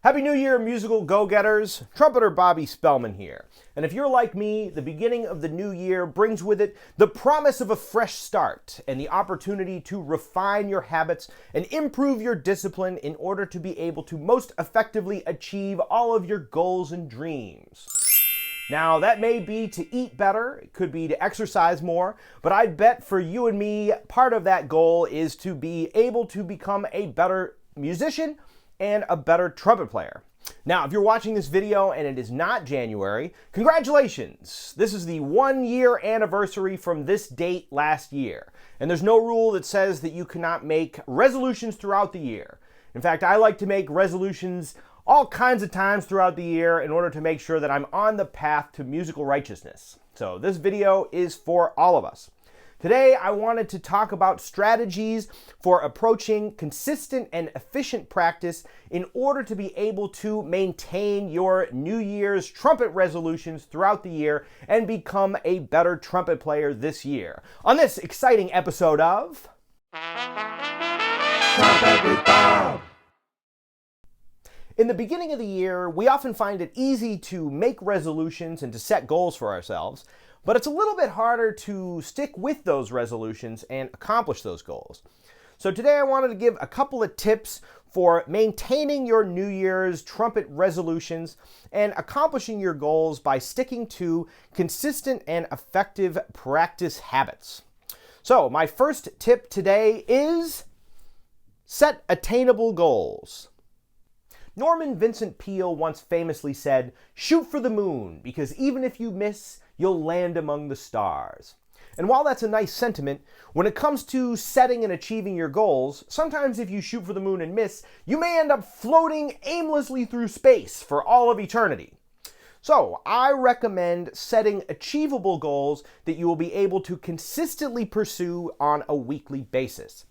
Happy New Year, musical go-getters. Trumpeter Bobby Spellman here. And if you're like me, the beginning of the new year brings with it the promise of a fresh start and the opportunity to refine your habits and improve your discipline in order to be able to most effectively achieve all of your goals and dreams. Now, that may be to eat better, it could be to exercise more, but I bet for you and me, part of that goal is to be able to become a better musician and a better trumpet player. Now, if you're watching this video and it is not January, congratulations! This is the 1-year anniversary from this date last year. And there's no rule that says that you cannot make resolutions throughout the year. In fact, I like to make resolutions all kinds of times throughout the year in order to make sure that I'm on the path to musical righteousness. So this video is for all of us. Today, I wanted to talk about strategies for approaching consistent and efficient practice in order to be able to maintain your New Year's trumpet resolutions throughout the year and become a better trumpet player this year. On this exciting episode of Trumpet with Bob. In the beginning of the year, we often find it easy to make resolutions and to set goals for ourselves, but it's a little bit harder to stick with those resolutions and accomplish those goals. So today I wanted to give a couple of tips for maintaining your New Year's trumpet resolutions and accomplishing your goals by sticking to consistent and effective practice habits. So my first tip today is set attainable goals. Norman Vincent Peale once famously said, "Shoot for the moon, because even if you miss, you'll land among the stars." And while that's a nice sentiment, when it comes to setting and achieving your goals, sometimes if you shoot for the moon and miss, you may end up floating aimlessly through space for all of eternity. So I recommend setting achievable goals that you will be able to consistently pursue on a weekly basis.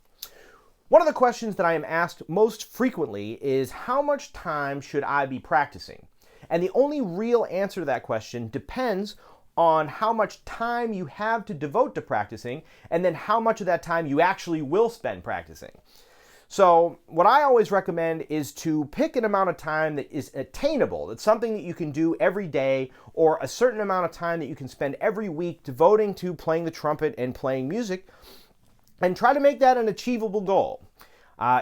One of the questions that I am asked most frequently is, how much time should I be practicing? And the only real answer to that question depends on how much time you have to devote to practicing, and then how much of that time you actually will spend practicing. So what I always recommend is to pick an amount of time that is attainable. That's something that you can do every day, or a certain amount of time that you can spend every week devoting to playing the trumpet and playing music, and try to make that an achievable goal.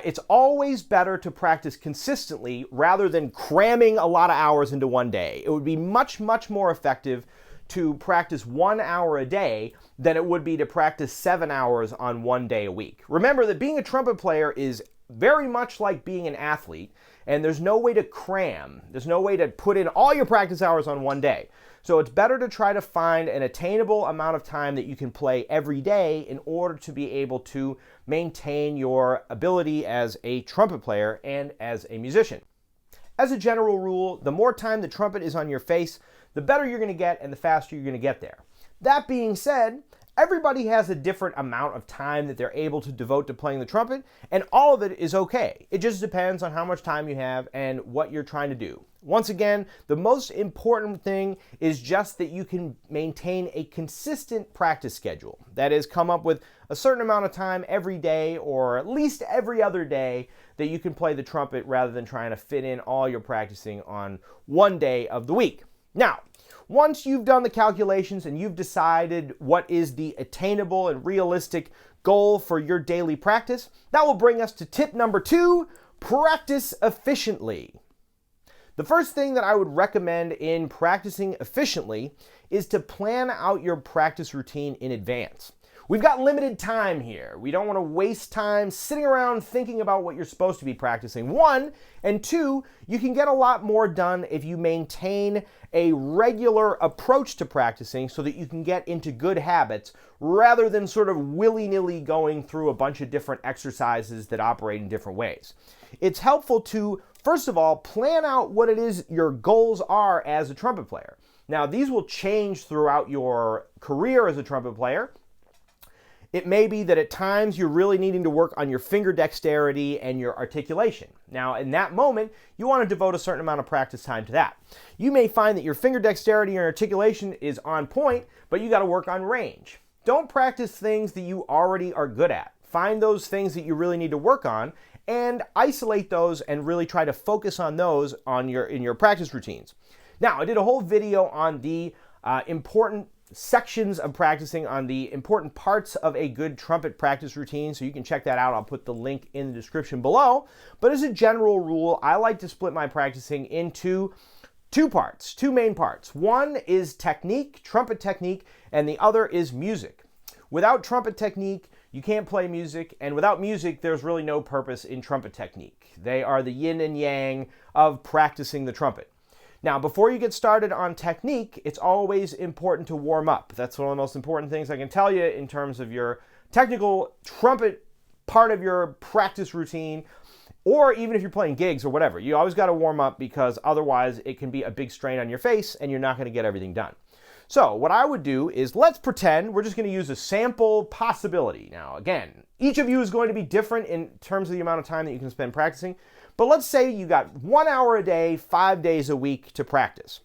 It's always better to practice consistently rather than cramming a lot of hours into one day. It would be much, much more effective to practice 1 hour a day than it would be to practice 7 hours on one day a week. Remember that being a trumpet player is very much like being an athlete, and there's no way to cram. There's no way to put in all your practice hours on one day. So it's better to try to find an attainable amount of time that you can play every day in order to be able to maintain your ability as a trumpet player and as a musician. As a general rule, the more time the trumpet is on your face, the better you're going to get and the faster you're going to get there. That being said, everybody has a different amount of time that they're able to devote to playing the trumpet, and all of it is okay. It just depends on how much time you have and what you're trying to do. Once again, the most important thing is just that you can maintain a consistent practice schedule. That is, come up with a certain amount of time every day, or at least every other day, that you can play the trumpet rather than trying to fit in all your practicing on one day of the week. Now, once you've done the calculations and you've decided what is the attainable and realistic goal for your daily practice, that will bring us to tip number 2, practice efficiently. The first thing that I would recommend in practicing efficiently is to plan out your practice routine in advance. We've got limited time here. We don't want to waste time sitting around thinking about what you're supposed to be practicing. 1, and 2, you can get a lot more done if you maintain a regular approach to practicing so that you can get into good habits rather than sort of willy-nilly going through a bunch of different exercises that operate in different ways. It's helpful to, first of all, plan out what it is your goals are as a trumpet player. Now, these will change throughout your career as a trumpet player. It may be that at times you're really needing to work on your finger dexterity and your articulation. Now, in that moment, you want to devote a certain amount of practice time to that. You may find that your finger dexterity and articulation is on point, but you got to work on range. Don't practice things that you already are good at. Find those things that you really need to work on and isolate those and really try to focus on those in your practice routines. Now, I did a whole video on the important sections of practicing, on the important parts of a good trumpet practice routine, so you can check that out. I'll put the link in the description below. But as a general rule, I like to split my practicing into two main parts. One is technique, trumpet technique, and the other is music. Without trumpet technique, you can't play music, and without music, there's really no purpose in trumpet technique. They are the yin and yang of practicing the trumpet. Now, before you get started on technique, it's always important to warm up. That's one of the most important things I can tell you in terms of your technical trumpet part of your practice routine, or even if you're playing gigs or whatever. You always got to warm up, because otherwise it can be a big strain on your face and you're not going to get everything done. So what I would do is, let's pretend we're just going to use a sample possibility. Now, again, each of you is going to be different in terms of the amount of time that you can spend practicing. But let's say you got 1 hour a day, 5 days a week to practice.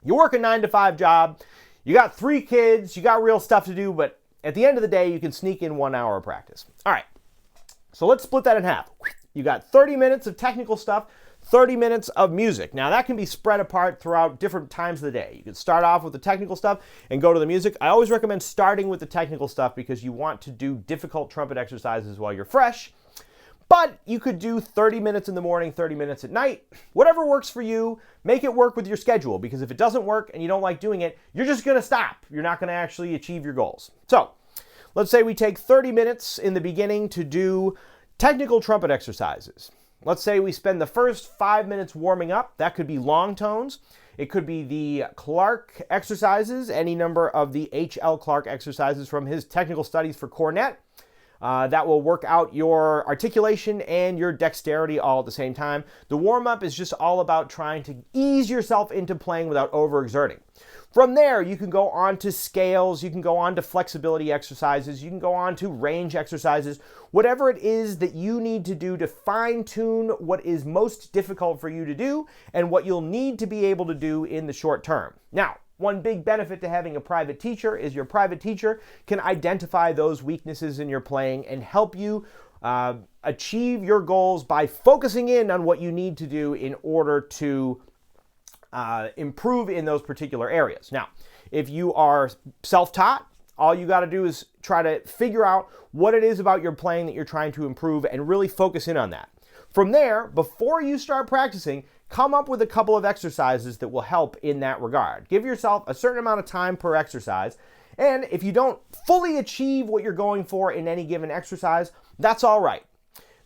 You work a 9-to-5 job, you got 3 kids, you got real stuff to do, but at the end of the day, you can sneak in 1 hour of practice. All right, so let's split that in half. You got 30 minutes of technical stuff, 30 minutes of music. Now, that can be spread apart throughout different times of the day. You can start off with the technical stuff and go to the music. I always recommend starting with the technical stuff, because you want to do difficult trumpet exercises while you're fresh. But you could do 30 minutes in the morning, 30 minutes at night. Whatever works for you, make it work with your schedule, because if it doesn't work and you don't like doing it, you're just going to stop. You're not going to actually achieve your goals. So let's say we take 30 minutes in the beginning to do technical trumpet exercises. Let's say we spend the first 5 minutes warming up. That could be long tones. It could be the Clark exercises, any number of the H.L. Clark exercises from his technical studies for cornet. That will work out your articulation and your dexterity all at the same time. The warm-up is just all about trying to ease yourself into playing without overexerting. From there, you can go on to scales, you can go on to flexibility exercises, you can go on to range exercises, whatever it is that you need to do to fine-tune what is most difficult for you to do and what you'll need to be able to do in the short term. Now, one big benefit to having a private teacher is your private teacher can identify those weaknesses in your playing and help you achieve your goals by focusing in on what you need to do in order to improve in those particular areas. Now, if you are self-taught, all you got to do is try to figure out what it is about your playing that you're trying to improve and really focus in on that. From there, before you start practicing, come up with a couple of exercises that will help in that regard. Give yourself a certain amount of time per exercise, and if you don't fully achieve what you're going for in any given exercise, that's all right.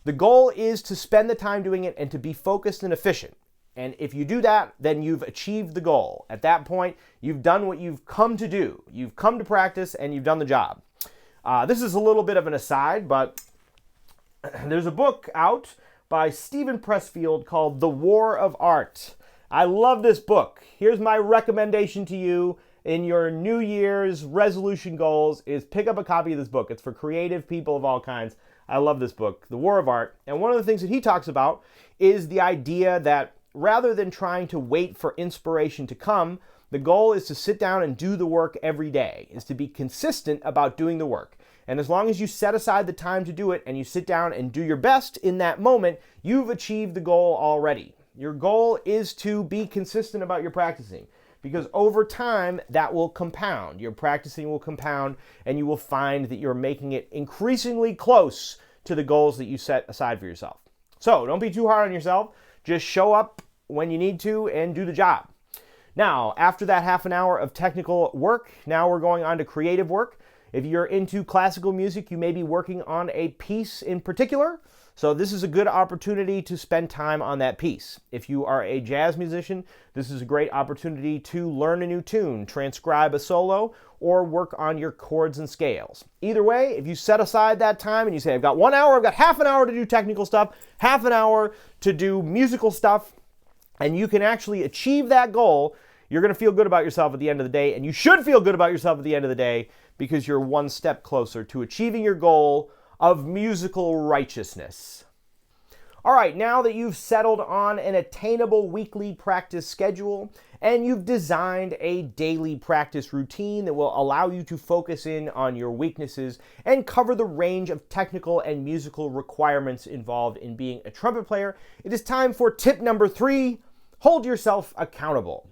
The goal is to spend the time doing it and to be focused and efficient. And if you do that, then you've achieved the goal. At that point, you've done what you've come to do. You've come to practice and you've done the job. This is a little bit of an aside, but there's a book out by Stephen Pressfield called The War of Art. I love this book. Here's my recommendation to you in your New Year's resolution goals is pick up a copy of this book. It's for creative people of all kinds. I love this book, The War of Art. And one of the things that he talks about is the idea that rather than trying to wait for inspiration to come, the goal is to sit down and do the work every day, is to be consistent about doing the work. And as long as you set aside the time to do it and you sit down and do your best in that moment, you've achieved the goal already. Your goal is to be consistent about your practicing, because over time that will compound. Your practicing will compound and you will find that you're making it increasingly close to the goals that you set aside for yourself. So don't be too hard on yourself. Just show up when you need to and do the job. Now, after that half an hour of technical work, now we're going on to creative work. If you're into classical music, you may be working on a piece in particular. So this is a good opportunity to spend time on that piece. If you are a jazz musician, this is a great opportunity to learn a new tune, transcribe a solo, or work on your chords and scales. Either way, if you set aside that time and you say, I've got 1 hour, I've got half an hour to do technical stuff, half an hour to do musical stuff, and you can actually achieve that goal, you're going to feel good about yourself at the end of the day, and you should feel good about yourself at the end of the day because you're one step closer to achieving your goal of musical righteousness. All right, now that you've settled on an attainable weekly practice schedule and you've designed a daily practice routine that will allow you to focus in on your weaknesses and cover the range of technical and musical requirements involved in being a trumpet player, it is time for tip number 3, hold yourself accountable.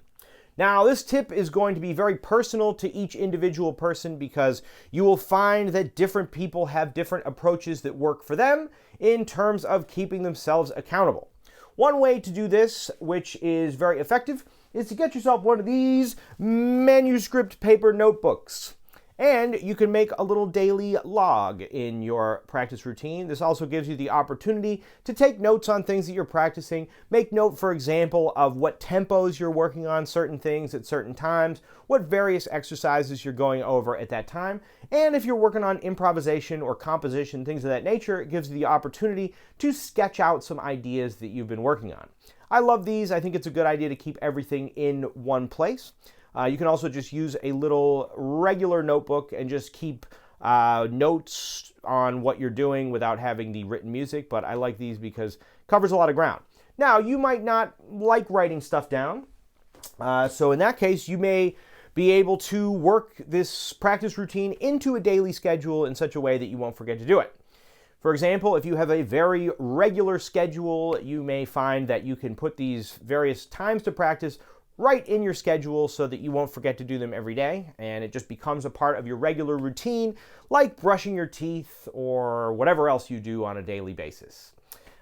Now, this tip is going to be very personal to each individual person because you will find that different people have different approaches that work for them in terms of keeping themselves accountable. One way to do this, which is very effective, is to get yourself one of these manuscript paper notebooks. And you can make a little daily log in your practice routine. This also gives you the opportunity to take notes on things that you're practicing. Make note, for example, of what tempos you're working on certain things at certain times, what various exercises you're going over at that time. And if you're working on improvisation or composition, things of that nature, it gives you the opportunity to sketch out some ideas that you've been working on. I love these. I think it's a good idea to keep everything in one place. You can also just use a little regular notebook and just keep notes on what you're doing without having the written music, but I like these because it covers a lot of ground. Now, you might not like writing stuff down, so in that case, you may be able to work this practice routine into a daily schedule in such a way that you won't forget to do it. For example, if you have a very regular schedule, you may find that you can put these various times to practice right in your schedule so that you won't forget to do them every day, and it just becomes a part of your regular routine, like brushing your teeth or whatever else you do on a daily basis.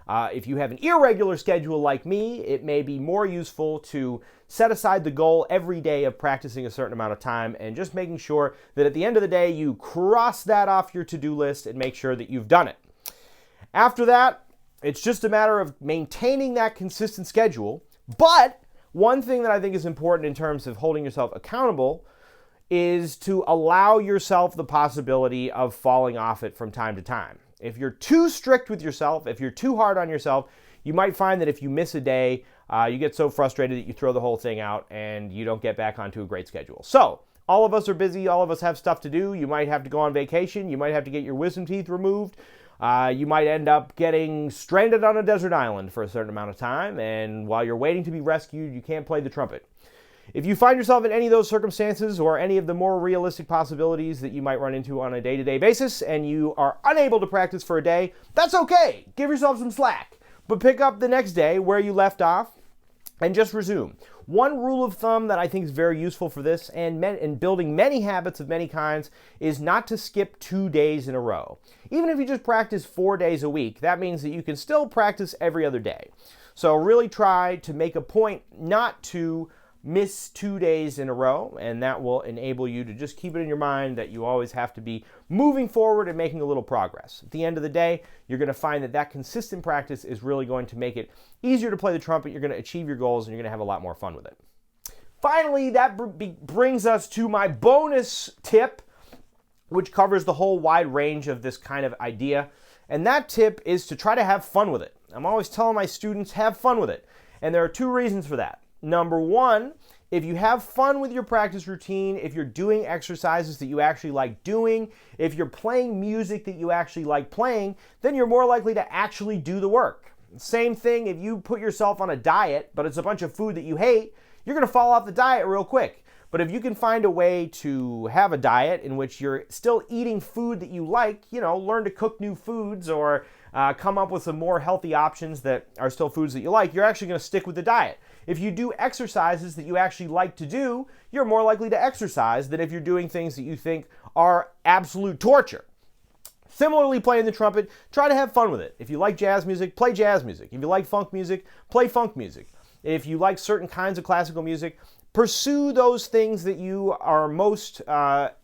If you have an irregular schedule like me, it may be more useful to set aside the goal every day of practicing a certain amount of time and just making sure that at the end of the day you cross that off your to-do list and make sure that you've done it. After that, it's just a matter of maintaining that consistent schedule, but one thing that I think is important in terms of holding yourself accountable is to allow yourself the possibility of falling off it from time to time. If you're too strict with yourself, if you're too hard on yourself, you might find that if you miss a day, you get so frustrated that you throw the whole thing out and you don't get back onto a great schedule. So, all of us are busy, all of us have stuff to do. You might have to go on vacation, you might have to get your wisdom teeth removed. You might end up getting stranded on a desert island for a certain amount of time, and while you're waiting to be rescued, you can't play the trumpet. If you find yourself in any of those circumstances or any of the more realistic possibilities that you might run into on a day-to-day basis and you are unable to practice for a day, that's okay. Give yourself some slack, but pick up the next day where you left off and just resume. One rule of thumb that I think is very useful for this and building many habits of many kinds is not to skip 2 days in a row. Even if you just practice 4 days a week, that means that you can still practice every other day. So really try to make a point not to miss 2 days in a row, and that will enable you to just keep it in your mind that you always have to be moving forward and making a little progress. At the end of the day, you're going to find that that consistent practice is really going to make it easier to play the trumpet. You're going to achieve your goals, and you're going to have a lot more fun with it. Finally, that brings us to my bonus tip, which covers the whole wide range of this kind of idea. And that tip is to try to have fun with it. I'm always telling my students, have fun with it. And there are 2 reasons for that. Number 1, if you have fun with your practice routine, if you're doing exercises that you actually like doing, if you're playing music that you actually like playing, then you're more likely to actually do the work. Same thing if you put yourself on a diet, but it's a bunch of food that you hate, you're going to fall off the diet real quick. But if you can find a way to have a diet in which you're still eating food that you like, learn to cook new foods or come up with some more healthy options that are still foods that you like, you're actually going to stick with the diet. If you do exercises that you actually like to do, you're more likely to exercise than if you're doing things that you think are absolute torture. Similarly, playing the trumpet, try to have fun with it. If you like jazz music, play jazz music. If you like funk music, play funk music. If you like certain kinds of classical music, pursue those things that you are most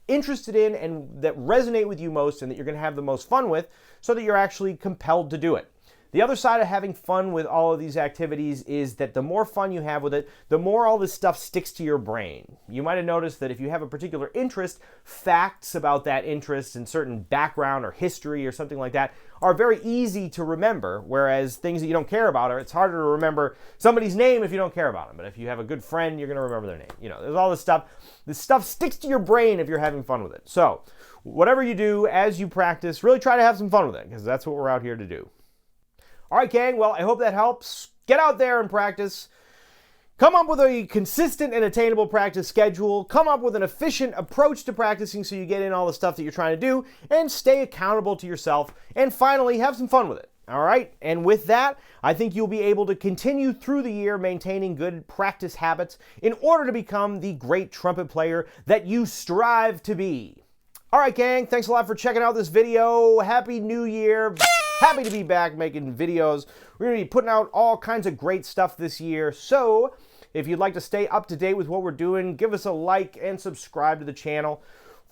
interested in and that resonate with you most and that you're going to have the most fun with so that you're actually compelled to do it. The other side of having fun with all of these activities is that the more fun you have with it, the more all this stuff sticks to your brain. You might have noticed that if you have a particular interest, facts about that interest and certain background or history or something like that are very easy to remember, whereas things that you don't care about it's harder to remember somebody's name if you don't care about them. But if you have a good friend, you're going to remember their name. There's all this stuff. This stuff sticks to your brain if you're having fun with it. So whatever you do as you practice, really try to have some fun with it because that's what we're out here to do. All right, gang, well, I hope that helps. Get out there and practice. Come up with a consistent and attainable practice schedule. Come up with an efficient approach to practicing so you get in all the stuff that you're trying to do, and stay accountable to yourself. And finally, have some fun with it. All right? And with that, I think you'll be able to continue through the year maintaining good practice habits in order to become the great trumpet player that you strive to be. All right, gang, thanks a lot for checking out this video. Happy New Year. Happy to be back making videos. We're going to be putting out all kinds of great stuff this year. So if you'd like to stay up to date with what we're doing, give us a like and subscribe to the channel.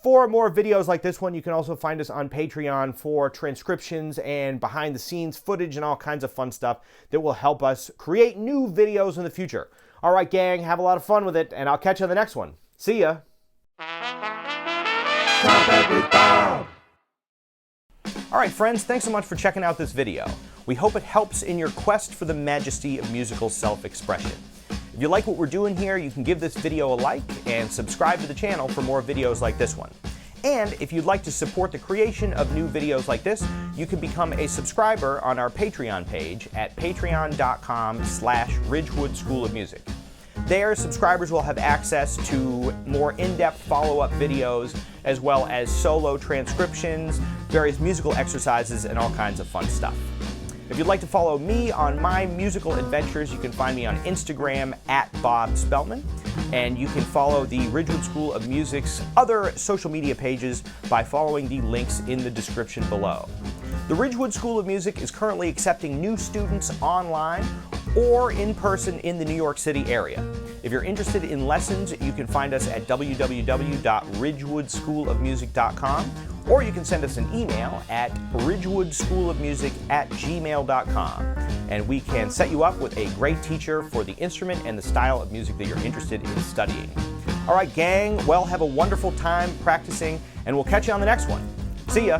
For more videos like this one, you can also find us on Patreon for transcriptions and behind the scenes footage and all kinds of fun stuff that will help us create new videos in the future. All right, gang, have a lot of fun with it, and I'll catch you on the next one. See ya. All right, friends, thanks so much for checking out this video. We hope it helps in your quest for the majesty of musical self-expression. If you like what we're doing here, you can give this video a like and subscribe to the channel for more videos like this one. And if you'd like to support the creation of new videos like this, you can become a subscriber on our Patreon page at patreon.com/Ridgewood School of Music. There, subscribers will have access to more in-depth follow-up videos, as well as solo transcriptions, various musical exercises, and all kinds of fun stuff. If you'd like to follow me on my musical adventures, you can find me on Instagram at Bob Spellman, and you can follow the Ridgewood School of Music's other social media pages by following the links in the description below. The Ridgewood School of Music is currently accepting new students online or in person in the New York City area. If you're interested in lessons, you can find us at www.ridgewoodschoolofmusic.com, or you can send us an email at ridgewoodschoolofmusic@gmail.com, and we can set you up with a great teacher for the instrument and the style of music that you're interested in studying. All right, gang, well, have a wonderful time practicing, and we'll catch you on the next one. See ya.